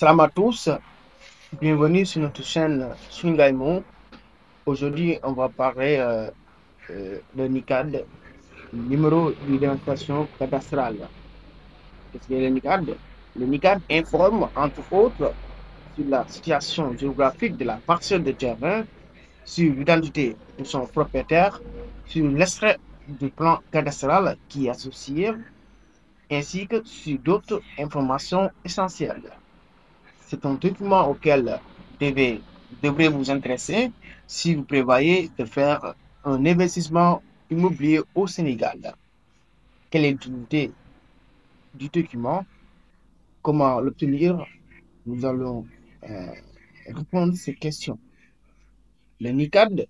Salam à tous, bienvenue sur notre chaîne Swingaimo. Aujourd'hui, on va parler de NICAD, numéro d'identification cadastrale. Qu'est-ce que le NICAD? Le NICAD informe, entre autres, sur la situation géographique de la parcelle de terrain, sur l'identité de son propriétaire, sur l'extrait du plan cadastral qui est associé, ainsi que sur d'autres informations essentielles. C'est un document auquel devrez vous intéresser si vous prévoyez de faire un investissement immobilier au Sénégal. Quelle est l'utilité du document? Comment l'obtenir? Nous allons euh, répondre à ces questions. Le NICAD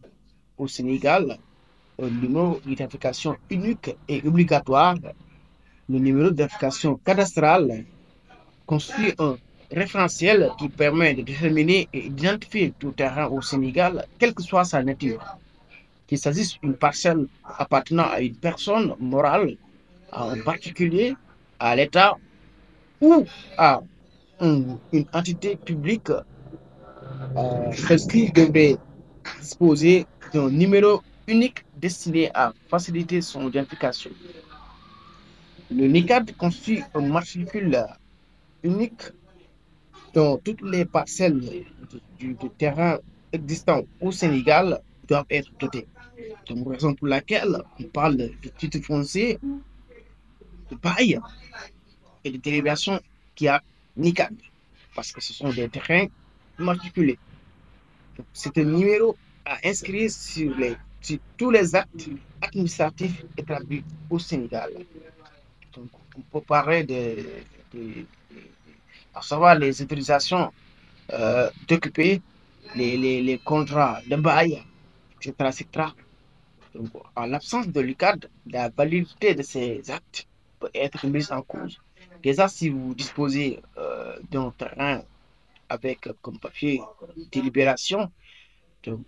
au Sénégal, un numéro d'identification unique et obligatoire. Le numéro d'identification cadastrale construit un référentiel qui permet de déterminer et d'identifier tout terrain au Sénégal, quelle que soit sa nature, qu'il s'agisse d'une parcelle appartenant à une personne morale, à un particulier, à l'État ou à une entité publique. Celle-ci devrait disposer d'un numéro unique destiné à faciliter son identification. Le NICAD constitue un matricule unique dont toutes les parcelles du terrain existant au Sénégal doivent être dotées. Donc, raison pour laquelle on parle de titre foncier, de bail et de délibération qui a NICAD, parce que ce sont des terrains immatriculés. C'est un numéro à inscrire sur tous les actes administratifs établis au Sénégal. Donc, on peut parler de- à savoir les autorisations d'occuper les contrats de bail, etc., etc. Donc, en l'absence de l'UCAD, la validité de ces actes peut être mise en cause. Déjà, si vous disposez d'un terrain avec comme papier délibération, donc,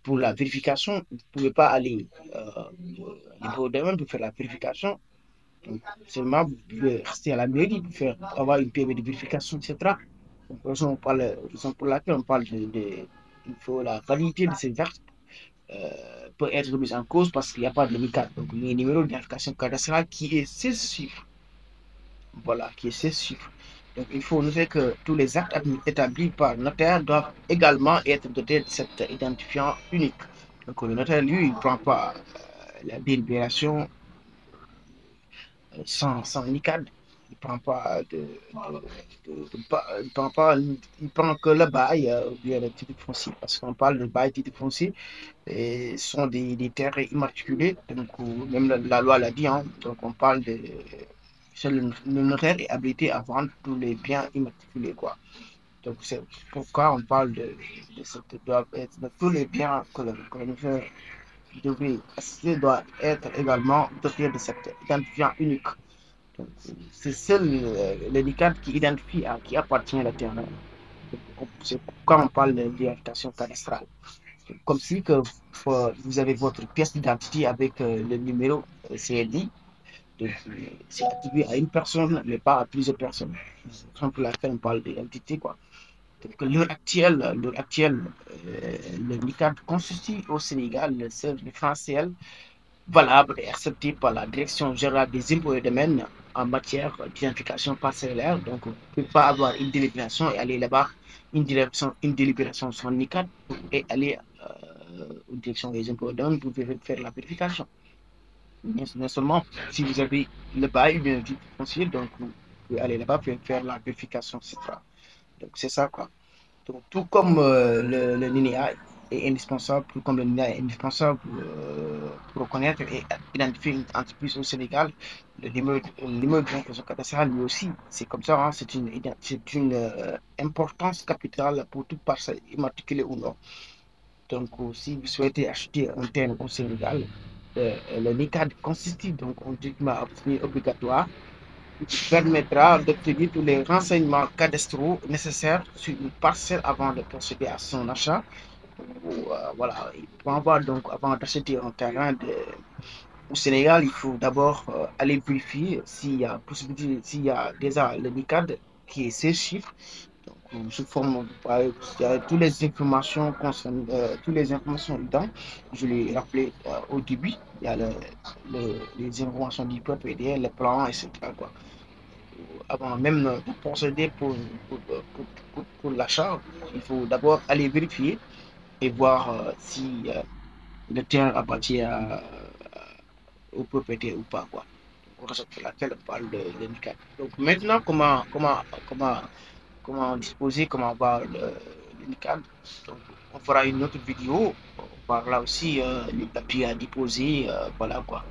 pour la vérification, vous ne pouvez pas aller au niveau de même pour faire la vérification. Donc, seulement, vous pouvez rester à la mairie pour faire avoir une PV de vérification, etc. Donc, raison pour laquelle on parle il faut la validité de ces actes peut être remise en cause parce qu'il n'y a pas de NICAD. Donc, le numéro d'identification cadastrale qui est 16 chiffres. Voilà, qui est 16 chiffres. Donc, il faut noter que tous les actes établis par notaire doivent également être dotés de cet identifiant unique. Donc, le notaire, lui, il ne prend pas la délibération sans NICAD. Il prend pas il prend pas, il prend que le bail ou bien le titre foncier. Parce qu'on parle de bail titre foncier, et ce sont des terres immatriculées. Donc, même la loi l'a dit, hein, donc on parle de. Le notaire est habilité à vendre tous les biens immatriculés, quoi. Donc, c'est pourquoi on parle de cette, doivent être, de tous les biens que le notaire devrait assister doit être également doté de cet identifiant unique. C'est seul l'handicap qui identifie à qui appartient le terrain. C'est pourquoi on parle d'identification cadastrale. Comme si que vous avez votre pièce d'identité avec le numéro CNI. C'est attribué à une personne, mais pas à plusieurs personnes. C'est pour laquelle on parle d'identité, quoi. Donc, l'heure actuelle le NICAD constitue au Sénégal le seul référentiel valable et accepté par la Direction générale des impôts et domaines en matière d'identification parcellaire. Donc, on ne peut pas avoir une délibération et aller là-bas, une délibération sans NICAD et aller aux directions des impôts et domaines pour faire la vérification. Non seulement si vous avez le bail ou bien le titre foncier, donc vous pouvez aller là-bas pour faire la vérification, etc. Donc, c'est ça, quoi. Donc, tout comme le NINEA est indispensable, tout comme le NINEA est indispensable pour reconnaître et identifier une entreprise au Sénégal, l'immeuble d'identification cadastrale lui aussi, c'est comme ça, hein, c'est une importance capitale pour toute parcelle immatriculée ou non. Donc, si vous souhaitez acheter un terrain au Sénégal, le NICAD constitue donc un document à obtenir obligatoire permettra d'obtenir tous les renseignements cadastraux nécessaires sur une parcelle avant de procéder à son achat. Voilà, pour avoir donc avant d'acheter un terrain au Sénégal, il faut d'abord aller vérifier s'il y a possibilité, s'il y a déjà le NICAD qui est 16 chiffres. sous forme toutes les informations concernant toutes les informations dedans. Je l'ai rappelé au début. Il y a les informations du PPD, les plans, etc. Quoi. Avant même de procéder pour l'achat, il faut d'abord aller vérifier et voir si le terrain appartient au propriétaire ou pas. Quoi. Raison pour laquelle on parle de l'handicap. Donc maintenant, comment disposer, comment avoir l'handicap. Donc, on fera une autre vidéo. On parlera aussi les papiers à déposer. Voilà quoi.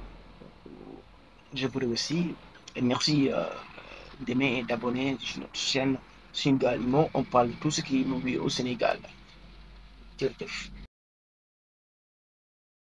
Je voudrais aussi, et merci d'aimer et d'abonner sur notre chaîne Singalimo. On parle de tout ce qui est immobilier au Sénégal. Jërëjëf.